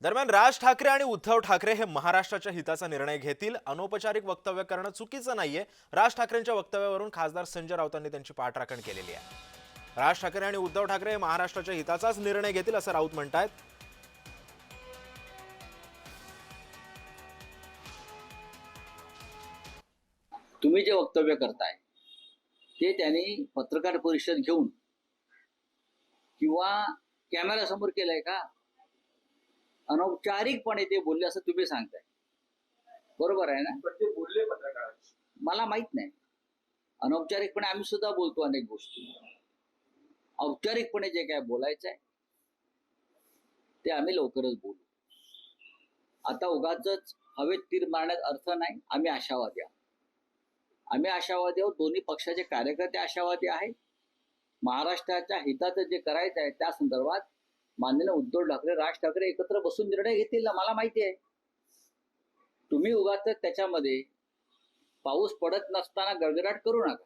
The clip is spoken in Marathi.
दरम्यान राज ठाकरे आणि उद्धव ठाकरे हे महाराष्ट्राच्या हिताचा निर्णय घेतील. अनौपचारिक वक्तव्य करणं चुकीचं नाहीये. राज ठाकरेंच्या वक्तव्यावरून खासदार संजय राऊतांनी त्यांची पाठराखण केलेली आहे. राज ठाकरे आणि उद्धव ठाकरे हे महाराष्ट्राच्या हिताचाच निर्णय घेतील असं राऊत म्हणतायत. तुम्ही जे वक्तव्य करताय ते त्यांनी पत्रकार परिषद घेऊन किंवा कॅमेऱ्यासमोर केलंय का? अनौपचारिकपणे ते बोलले असं तुम्ही सांगताय, बरोबर आहे ना? पण ते बोलले पत्रकार. मला माहित नाही. अनौपचारिकपणे आम्ही सुद्धा बोलतो अनेक गोष्टी. औपचारिकपणे जे काय बोलायचं आहे ते आम्ही लवकरच बोलू. आता उगाचच हवेत तीर मारण्यात अर्थ नाही. आम्ही आशावादी आहोत. दोन्ही पक्षाचे कार्यकर्ते आशावादी आहेत. महाराष्ट्राच्या हिताचं जे करायचं आहे त्या संदर्भात माननीय उद्धव ठाकरे, राज ठाकरे एकत्र बसून निर्णय घेतील ना, मला माहिती आहे. तुम्ही उगाच त्याच्यामध्ये पाऊस पडत नसताना गडगडाट करू नका.